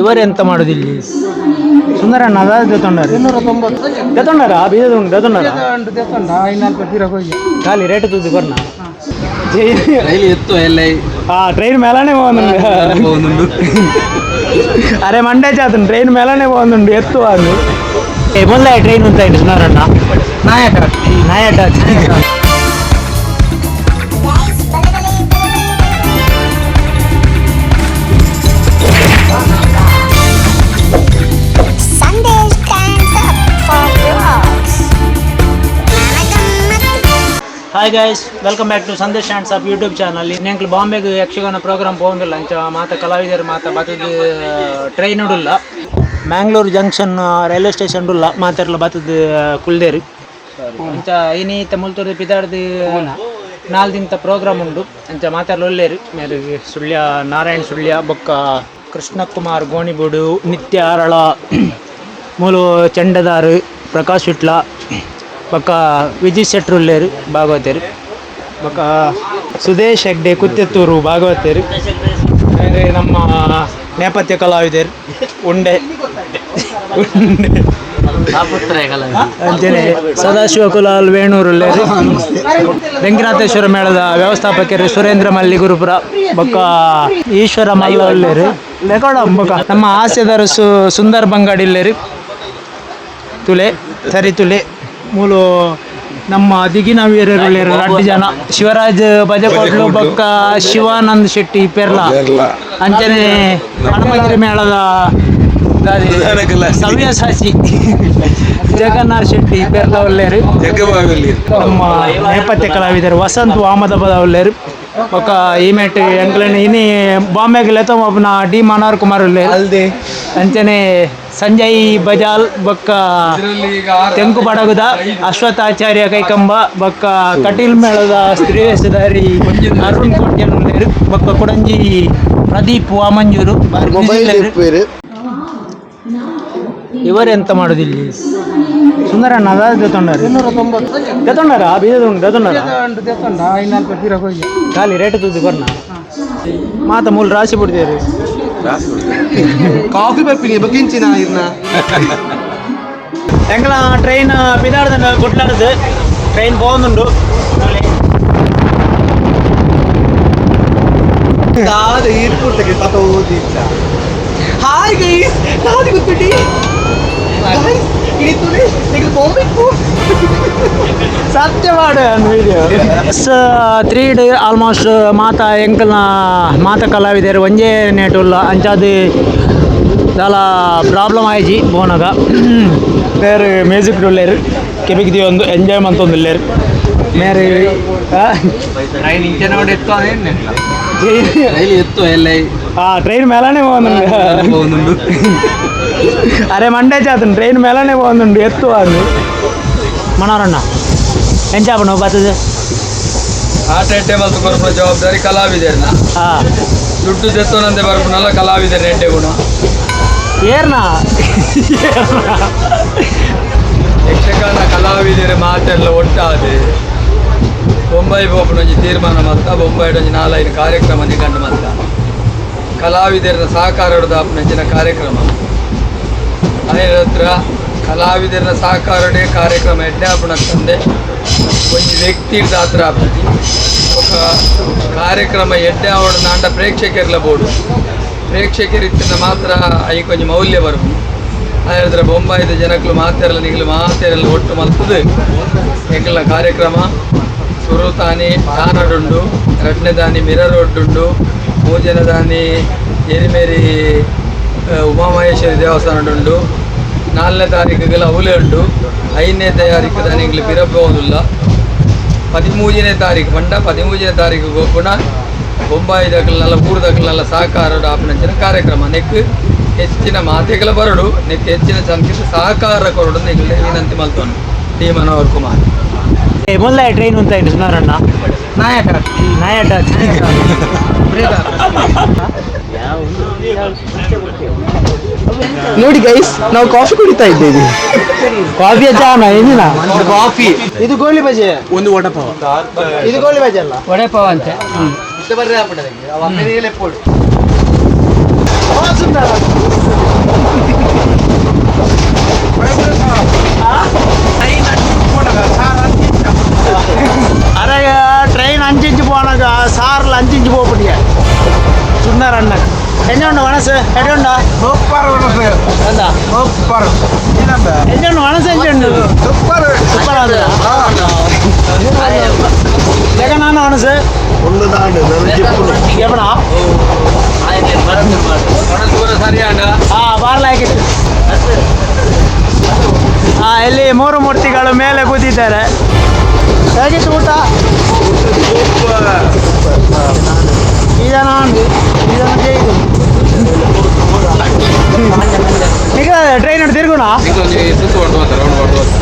ಇವರೆಂತ ಮಾಡುದು ಇಲ್ಲಿ? ಸುಂದರಣ್ಣ ದೆತೊಂಡಾರ ಖಾಲಿ ರೇಟ್ ತುದ್ದು ಬರ್ನ ట్రైన్ మేళనే పోనుండు అరే మండే చేతను ట్రైన్ మేళనే పోనుండు ఎత్తు వాళ్ళు ఏముందా ట్రైన్ ఉందా ఇస్తున్నారన్న నాయట hi guys, welcome back to Sandesh hands up YouTube channel. ಇನ್ನೆಂಕ್ಲು ಬಾಂಬೆಗೆ ಯಕ್ಷಗಾನ ಪ್ರೋಗ್ರಾಮ್ ಹೋಗಿಲ್ಲ ಅಂಚ ಮಾತ ಕಲಾವಿದರು ಮಾತ ಬತ್ತದ ಟ್ರೈನ್ ಉಡುಲ್ಲ ಮ್ಯಾಂಗ್ಳೂರು ಜಂಕ್ಷನ್ ರೈಲ್ವೆ ಸ್ಟೇಷನ್ ಉಲ್ಲ ಮಾತೆರ್ಲ ಬತ್ತದ ಕುಲ್ದೇರು ಅಂಚ ಐನೀತ ಮುಲ್ತೂರು ಪಿದಾಡ್ದು 4 ದಿನದ ಪ್ರೋಗ್ರಾಮ್ ಉಂಡು ಅಂಚ ಮಾತೆರ್ಲ ಒಲ್ಲೇರು ಮೇರೆ ಸುಳ್ಯ ನಾರಾಯಣ್ ಸುಳ್ಯ ಬೊಕ್ಕ ಕೃಷ್ಣಕುಮಾರ್ ಗೋಣಿಬೂಡು ನಿತ್ಯ ಅರಳ ಮೂಲು ಚಂಡದಾರು ಪ್ರಕಾಶ್ ವಿಟ್ಲ ಬೊಕ್ಕ ವಿಜಯ್ ಶೆಟ್ರು ಉಲ್ಲೇರು ಭಾಗವತರು ಬೊಕ್ಕ ಸುದೇಶ್ ಹೆಗ್ಡೆ ಕುತ್ತೆತ್ತೂರು ಭಾಗವತರು ಬೇರೆ ನಮ್ಮ ನೇಪಥ್ಯ ಕಲಾವಿದರು ಉಂಡೆ ಅಂಚನೆ ಸದಾಶಿವ ಕುಲಾಲ್ ವೇಣೂರು ಉಲ್ಲೇರು ವೆಂಕಟೇಶ್ವರ ಮೇಳದ ವ್ಯವಸ್ಥಾಪಕರು ಸುರೇಂದ್ರ ಮಲ್ಲಿ ಗುರುಪುರ ಬೊಕ್ಕ ಈಶ್ವರ ಮಲ್ಲ ಉಲ್ಲೇರು ಬೊಕ್ಕ ನಮ್ಮ ಹಾಸ್ಯದರು ಸುಂದರ್ ಬಂಗಾಡಿ ಉಲ್ಲೇರು ತುಲೆ ಸರಿ ತುಲೆ ಮೂಲು ನಮ್ಮ ದಿಗಿನ ವೀರರು ರಡ್ಡು ಜನ ಶಿವರಾಜ್ ಬಜಕೋಟ್ಲು ಬೊಕ್ಕ ಶಿವಾನಂದ್ ಶೆಟ್ಟಿ ಪೆರ್ಲ ಅಂಚನೆ ಹನುಮಗಿರಿ ಮೇಳದ ಸವ್ಯಸಾಚಿ ಜಗನ್ನಾಥ್ ಶೆಟ್ಟಿ ಪೆರ್ಲ ಒಲ್ಲೇರು ನಮ್ಮ ನೇಪಥ್ಯ ಕಲಾವಿದರು ವಸಂತ್ ವಾಮದಪದ ಒಲ್ಲೇರು ಬೊಕ್ಕ ಈಮೆಟ್ ಎಂಕ್ಲೆನ್ ಇನಿ ಬಾಂಬೆಗೆ ಲೆತ ಒಬ್ಬನ ಡಿ ಮನೋಹರ್ ಕುಮಾರ್ ಉಲ್ಲೇರು ಅಂಚನೆ ಸಂಜಯ್ ಬಜಾಲ್ ಬೊಕ್ಕ ತೆಂಕು ಬಡಗುದ ಅಶ್ವತ್ಥಾಚಾರ್ಯ ಕೈಕಂಬ ಬೊಕ್ಕ ಕಟೀಲ್ ಮೇಳದ ಸ್ತ್ರೀವೇಷಧಾರಿ ಅರುಣ್ ಕೋಟ್ಯನ್ ಉಲ್ಲೇರು ಬೊಕ್ಕ ಕುಡಂಜಿ ಪ್ರದೀಪ್ ವಾಮಂಜೂರು ಇವರೆಂತ ಮಾಡುದು ಇಲ್ಲಿ? ಸುಂದರಣ್ಣ ದೆತೊಂಡಾರ ಖಾಲಿ ರೇಟ್ ತುದ್ದು ಬರ್ನ ಮಾತ ಮೂಲ ರಾಶಿ ಬಿಡ್ತೀರಿ ಕಾಫಿ ಬರ್ತೀನಿ ಬಗ್ಗಿಂಚಿನ ಎಂಗ್ಲ ಟ್ರೈನ್ ಪಿದಾಡ್ದ ಕೊಟ್ಲಾಡ್ದು ಟ್ರೈನ್ പോകുന്നുണ്ട് ಏರ್ಪೋರ್ಟ್ಗೆ ಪತೋದಿಲ್ಲ. ಹಾಯ್ ಗೈಸ್, ನಾದಿ ಗೊತ್ತಿಡಿ ಗೈಸ್ ಇಳಿತುನೆ ನಿಮಗೆ ಹೋಗ್ಬೇಕು ಸತ್ಯ ಮಾಡು ವಿಡಿಯೋ 3 ಆಲ್ಮೋಸ್ಟ್ ಮಾತ ಎಂಕಲ್ನ ಮಾತ ಕಲಾವಿದರು ಒಂಜೇ ನೆಟುಲ್ಲ ಅಂಚಾದು ದಾಲ ಪ್ರಾಬ್ಲಮ್ ಆಯ್ಜಿ ಬೋನಾಗ ಬೇರೆ ಮ್ಯೂಸಿಕ್ ಉಳ್ಳೇರು ಕೆಬಿಗ್ದಿ ಒಂದು ಎಂಜಾಯ್ ಮಂತೊಂದು ಉಳ್ಳೇರು ಮೇರೆ ట్రైన్ మేళనే పోనుండు అరే మండే చేతను ట్రైన్ మేళనే పోనుండు ఎత్తు వాళ్ళు మనోరಣ್ಣ ఏం చేప నువ్వు బతుది ಆ ಟೇಬಲ್ ಬರಪುನ ಜವಾಬ್ದಾರಿ ಕಲಾವಿದರ್ನ ದುಡ್ಡು ತೆತ್ತೋನಂತೆ ಬರಪುನಲ್ಲ ಕಲಾವಿದರ್ ನೆಟ್ಟೆ ಗುಣ ಏರ್ನಾ ಯಕ್ಷಗಾನ ಕಲಾವಿದರ ಮಾತೆಲ್ಲ ಒಟ್ಟಾದೆ ಬೊಂಬೈ ಹೋಪನೊಂಜಿ ತೀರ್ಮಾನ ಮತ್ತ ಬೊಂಬೈಡೊಂಜಿ 4-5 ಕಾರ್ಯಕ್ರಮ ನಿಗಂಡು ಮತ್ತ ಕಲಾವಿದರ ಸಹಕಾರದ ಆಪನಂಚಿನ ಕಾರ್ಯಕ್ರಮ ಅದರ ಹತ್ರ ಕಲಾವಿದರ ಸಹಕಾರಡೆ ಕಾರ್ಯಕ್ರಮ ಎಡ್ಡೆ ಆಪಣಕ್ಕಂದೆ ಒಂದು ವ್ಯಕ್ತಿ ಹತ್ರ ಆಪತಿ ఒక ಕಾರ್ಯಕ್ರಮ ಎಡ್ಡೆ ಅವಡ ನಾಂಡ ಪ್ರೇಕ್ಷಕರ್ಲ ಬೋಡು ಪ್ರೇಕ್ಷಕರಿತ್ತಿನ ಮಾತ್ರ ಅಯ್ಯ ಕೊಂಚ ಮೌಲ್ಯ ಬರ್ಬೋದು ಅದರ ಬೊಂಬಾಯಿದ ಜನಕ್ಕಳು ಮಾತೆರಲ್ಲ ನಿಗಲು ಮಾತೆರಲ್ಲ ಒಟ್ಟು ಮಲ್ತದು ಎಂಕಲ್ನ ಕಾರ್ಯಕ್ರಮ ಸುರುತಾನಿ ದಾನಡುಂಡು 2ನೇ ದಾನಿ ಮಿರರ್ ಒಡ್ಡುಂಡು 3ನೇ ದಾನಿ ಎರಿಮೇರಿ ಉಮಾಮಹೇಶ್ವರಿ ದೇವಸ್ಥಾನಡುಂಡು 4ನೇ ತಾರೀಕಿಗೆಲ್ಲ ಅವಲೆ ಉಂಡು 5ನೇ ತಾರೀಕು ದಾನಿಗಳು ಬಿರಬೋದಿಲ್ಲ 13ನೇ ತಾರೀಕು ಬಂಡ 13ನೇ ತಾರೀಕಿಗೆ ಪುನಃ ಬೊಂಬಾಯಿದಕ್ಕಲ್ನೆಲ್ಲ ಊರದಕ್ಕಲ್ನೆಲ್ಲ ಸಹಕಾರ ಆಪನಂಚಿನ ಕಾರ್ಯಕ್ರಮ ನೆಕ್ ಹೆಚ್ಚಿನ ಮಾತೆಗಳ ಬರಡು ನೆಕ್ ಹೆಚ್ಚಿನ ಸಂಖ್ಯೆ ಸಹಕಾರ ಕೊರಡು ನೆಗ್ಲೆ ವಿನಂತಿ ಮಲ್ತೋನು ಡಿ ಮನೋಹರ್ ಕುಮಾರ್ ಮೊದಲ ಟ್ರೈನ್ ಅಂತ ಇస్తున్నాರಣ್ಣ ನಾಯಟ ನೋಡಿ ಗೈಸ್, ನಾವು ಕಾಫಿ ಕುಡಿತಾ ಇದ್ದೇವೆ. ಕಾಫಿಯ ಚಾನ ಏನಿನ ಕಾಫಿ. ಇದು ಗೋಳಿ ಬಜೆ, ಒಂದು ವಡಪಾವ. ಇದು ಗೋಳಿ ಬಜೆ ಅಲ್ಲ, ವಡೆಪಾವ ಅಂತೆ. ಬರ್ರಿ అరే ట్రైన్ అంచించి పోనక సార్లు అంచించి పోపడియా చున్నారన్న ఎంజుండ మనసు ఎటుండ సూపర్ എന്താ సూపర్ ఎంజుండ మనసు ఎంజుండు సూపర్ సూపర్ జగన్ అన్న మనసు ఉన్నదాండు నన్ను చెప్పులు ఎప్పుడా మనసు కూడా ಸರಿಯಾದ ಬಾರ್ಲಾಕಿತ್ತು ಇಲ್ಲಿ ಮೂರು ಮೂರ್ತಿಗಳು ಮೇಲೆ ಕೂತಿದ್ದಾರೆ ಹೇಗಿತ್ತು ಊಟ ಇದನ್ನ ಇದು ಈಗ ಟ್ರೈನ್ ತಿರುಗುಣ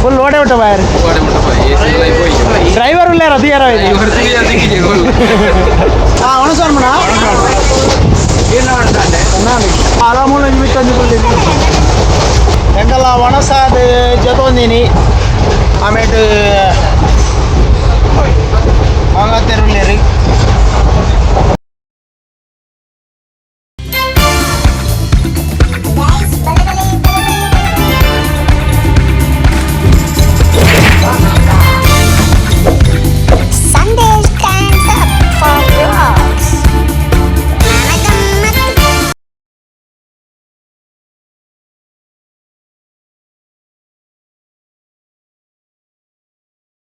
ಫುಲ್ ಓಡೆ ಊಟ ಬಾಯರ್ ಡ್ರೈವರ್ ಇಲ್ಲ ರದಿಯಾರ ಅವನಸರ್ಮಣ ಅಲಾಮೂಲ ನಿಮಿತ್ತ ಎಂಕಲ್ಲ ಒಣಸಾದ ಜೊತೊಂದಿನಿ ಆಮೇಲೆ